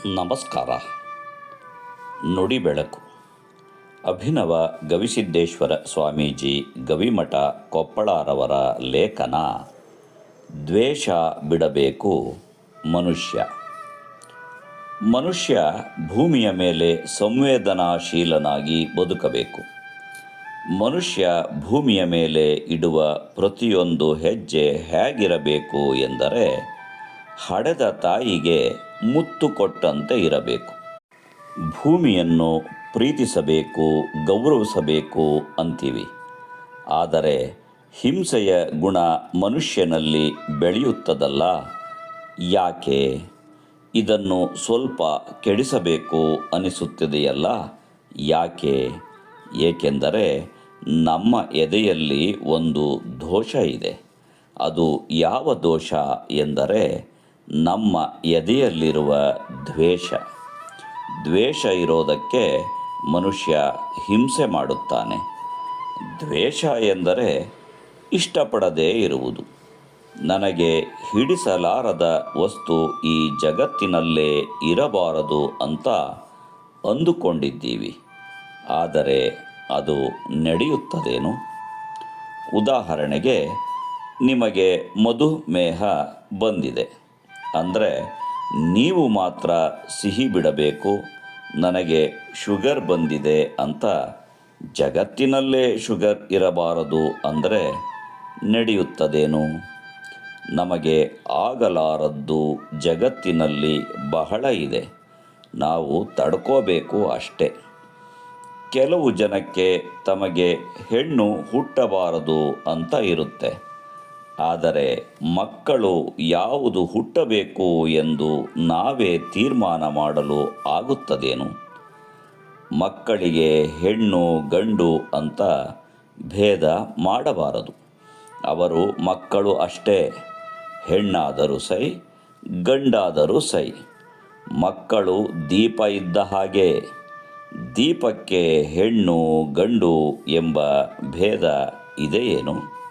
ನಮಸ್ಕಾರ. ನುಡಿ ಬೆಳಕು. ಅಭಿನವ ಗವಿಸಿದ್ದೇಶ್ವರ ಸ್ವಾಮೀಜಿ ಗವಿಮಠ ಕೊಪ್ಪಳರವರ ಲೇಖನ. ದ್ವೇಷ ಬಿಡಬೇಕು ಮನುಷ್ಯ. ಮನುಷ್ಯ ಭೂಮಿಯ ಮೇಲೆ ಸಂವೇದನಾಶೀಲನಾಗಿ ಬದುಕಬೇಕು. ಮನುಷ್ಯ ಭೂಮಿಯ ಮೇಲೆ ಇಡುವ ಪ್ರತಿಯೊಂದು ಹೆಜ್ಜೆ ಹೇಗಿರಬೇಕು ಎಂದರೆ ಹಡೆದ ತಾಯಿಗೆ ಮುತ್ತು ಕೊಟ್ಟಂತೆ ಇರಬೇಕು. ಭೂಮಿಯನ್ನು ಪ್ರೀತಿಸಬೇಕು, ಗೌರವಿಸಬೇಕು ಅಂತೀವಿ. ಆದರೆ ಹಿಂಸೆಯ ಗುಣ ಮನುಷ್ಯನಲ್ಲಿ ಬೆಳೆಯುತ್ತದಲ್ಲ, ಯಾಕೆ? ಇದನ್ನು ಸ್ವಲ್ಪ ಕೆಡಿಸಬೇಕು ಅನಿಸುತ್ತಿದೆಯಲ್ಲ, ಯಾಕೆ? ಏಕೆಂದರೆ ನಮ್ಮ ಎದೆಯಲ್ಲಿ ಒಂದು ದೋಷ ಇದೆ. ಅದು ಯಾವ ದೋಷ ಎಂದರೆ ನಮ್ಮ ಎದೆಯಲ್ಲಿರುವ ದ್ವೇಷ. ದ್ವೇಷ ಇರೋದಕ್ಕೆ ಮನುಷ್ಯ ಹಿಂಸೆ ಮಾಡುತ್ತಾನೆ. ದ್ವೇಷ ಎಂದರೆ ಇಷ್ಟಪಡದೇ ಇರುವುದು. ನನಗೆ ಹಿಡಿಸಲಾರದ ವಸ್ತು ಈ ಜಗತ್ತಿನಲ್ಲೇ ಇರಬಾರದು ಅಂತ ಅಂದುಕೊಂಡಿದ್ದೀವಿ. ಆದರೆ ಅದು ನಡೆಯುತ್ತದೇನು? ಉದಾಹರಣೆಗೆ, ನಿಮಗೆ ಮಧುಮೇಹ ಬಂದಿದೆ ಅಂದರೆ ನೀವು ಮಾತ್ರ ಸಿಹಿ ಬಿಡಬೇಕು. ನನಗೆ ಶುಗರ್ ಬಂದಿದೆ ಅಂತ ಜಗತ್ತಿನಲ್ಲೇ ಶುಗರ್ ಇರಬಾರದು ಅಂದರೆ ನಡೆಯುತ್ತದೇನು? ನಮಗೆ ಆಗಲಾರದ್ದು ಜಗತ್ತಿನಲ್ಲಿ ಬಹಳ ಇದೆ. ನಾವು ತಡ್ಕೋಬೇಕು ಅಷ್ಟೆ. ಕೆಲವು ಜನಕ್ಕೆ ತಮಗೆ ಹೆಣ್ಣು ಹುಟ್ಟಬಾರದು ಅಂತ ಇರುತ್ತೆ. ಆದರೆ ಮಕ್ಕಳು ಯಾವುದು ಹುಟ್ಟಬೇಕು ಎಂದು ನಾವೇ ತೀರ್ಮಾನ ಮಾಡಲು ಆಗುತ್ತದೇನು? ಮಕ್ಕಳಿಗೆ ಹೆಣ್ಣು ಗಂಡು ಅಂತ ಭೇದ ಮಾಡಬಾರದು. ಅವರು ಮಕ್ಕಳು ಅಷ್ಟೇ. ಹೆಣ್ಣಾದರೂ ಸೈ, ಗಂಡಾದರೂ ಸೈ. ಮಕ್ಕಳು ದೀಪ ಇದ್ದ ಹಾಗೆ. ದೀಪಕ್ಕೆ ಹೆಣ್ಣು ಗಂಡು ಎಂಬ ಭೇದ ಇದೆಯೇನು?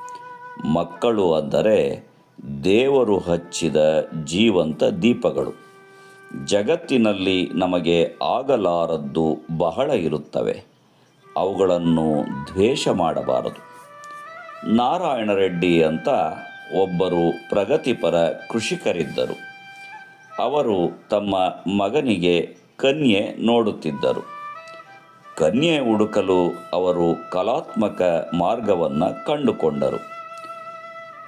ಮಕ್ಕಳು ಅಂದರೆ ದೇವರು ಹಚ್ಚಿದ ಜೀವಂತ ದೀಪಗಳು. ಜಗತ್ತಿನಲ್ಲಿ ನಮಗೆ ಆಗಲಾರದ್ದು ಬಹಳ ಇರುತ್ತವೆ. ಅವುಗಳನ್ನು ದ್ವೇಷ ಮಾಡಬಾರದು. ನಾರಾಯಣ ರೆಡ್ಡಿ ಅಂತ ಒಬ್ಬರು ಪ್ರಗತಿಪರ ಕೃಷಿಕರಿದ್ದರು. ಅವರು ತಮ್ಮ ಮಗನಿಗೆ ಕನ್ಯೆ ನೋಡುತ್ತಿದ್ದರು. ಕನ್ಯೆ ಹುಡುಕಲು ಅವರು ಕಲಾತ್ಮಕ ಮಾರ್ಗವನ್ನು ಕಂಡುಕೊಂಡರು.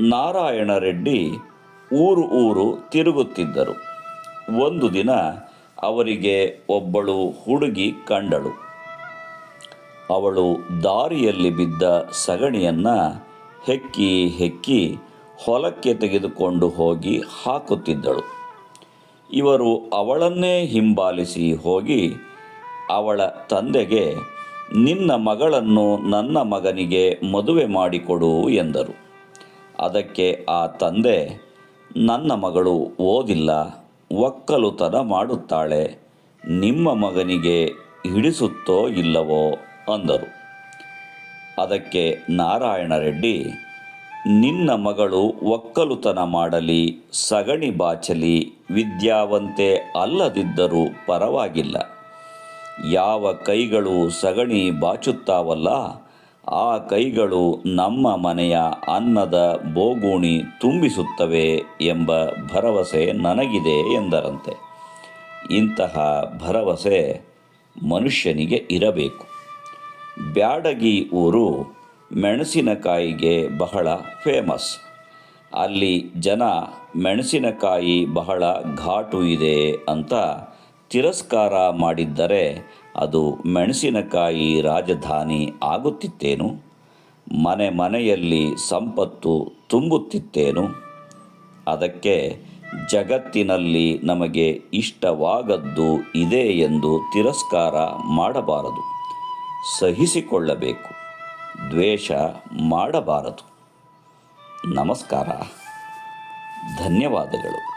ನಾರಾಯಣ ರೆಡ್ಡಿ ಊರು ತಿರುಗುತ್ತಿದ್ದರು. ಒಂದು ದಿನ ಅವರಿಗೆ ಒಬ್ಬಳು ಹುಡುಗಿ ಕಂಡಳು. ಅವಳು ದಾರಿಯಲ್ಲಿ ಬಿದ್ದ ಸಗಣಿಯನ್ನು ಹೆಕ್ಕಿ ಹೊಲಕ್ಕೆ ತೆಗೆದುಕೊಂಡು ಹೋಗಿ ಹಾಕುತ್ತಿದ್ದಳು. ಇವರು ಅವಳನ್ನೇ ಹಿಂಬಾಲಿಸಿ ಹೋಗಿ ಅವಳ ತಂದೆಗೆ, ನಿನ್ನ ಮಗಳನ್ನು ನನ್ನ ಮಗನಿಗೆ ಮದುವೆ ಮಾಡಿಕೊಡು ಎಂದರು. ಅದಕ್ಕೆ ಆ ತಂದೆ, ನನ್ನ ಮಗಳು ಓದಿಲ್ಲ, ಒಕ್ಕಲುತನ ಮಾಡುತ್ತಾಳೆ, ನಿಮ್ಮ ಮಗನಿಗೆ ಹಿಡಿಸುತ್ತೋ ಇಲ್ಲವೋ ಅಂದರು. ಅದಕ್ಕೆ ನಾರಾಯಣ ರೆಡ್ಡಿ, ನಿನ್ನ ಮಗಳು ಒಕ್ಕಲುತನ ಮಾಡಲಿ, ಸಗಣಿ ಬಾಚಲಿ, ವಿದ್ಯಾವಂತೆ ಅಲ್ಲದಿದ್ದರೂ ಪರವಾಗಿಲ್ಲ. ಯಾವ ಕೈಗಳು ಸಗಣಿ ಬಾಚುತ್ತಾವಲ್ಲ, ಆ ಕೈಗಳು ನಮ್ಮ ಮನೆಯ ಅನ್ನದ ಬೋಗುಣಿ ತುಂಬಿಸುತ್ತವೆ ಎಂಬ ಭರವಸೆ ನನಗಿದೆ ಎಂದರಂತೆ. ಇಂತಹ ಭರವಸೆ ಮನುಷ್ಯನಿಗೆ ಇರಬೇಕು. ಬ್ಯಾಡಗಿ ಊರು ಮೆಣಸಿನಕಾಯಿಗೆ ಬಹಳ ಫೇಮಸ್. ಅಲ್ಲಿ ಜನ ಮೆಣಸಿನಕಾಯಿ ಬಹಳ ಘಾಟು ಇದೆ ಅಂತ ತಿರಸ್ಕಾರ ಮಾಡಿದ್ದರೆ ಅದು ಮೆಣಸಿನಕಾಯಿ ರಾಜಧಾನಿ ಆಗುತ್ತಿತ್ತೇನು? ಮನೆಯಲ್ಲಿ ಸಂಪತ್ತು ತುಂಬುತ್ತಿತ್ತೇನು? ಅದಕ್ಕೆ ಜಗತ್ತಿನಲ್ಲಿ ನಮಗೆ ಇಷ್ಟವಾಗದ್ದು ಇದೆ ಎಂದು ತಿರಸ್ಕಾರ ಮಾಡಬಾರದು. ಸಹಿಸಿಕೊಳ್ಳಬೇಕು. ದ್ವೇಷ ಮಾಡಬಾರದು. ನಮಸ್ಕಾರ. ಧನ್ಯವಾದಗಳು.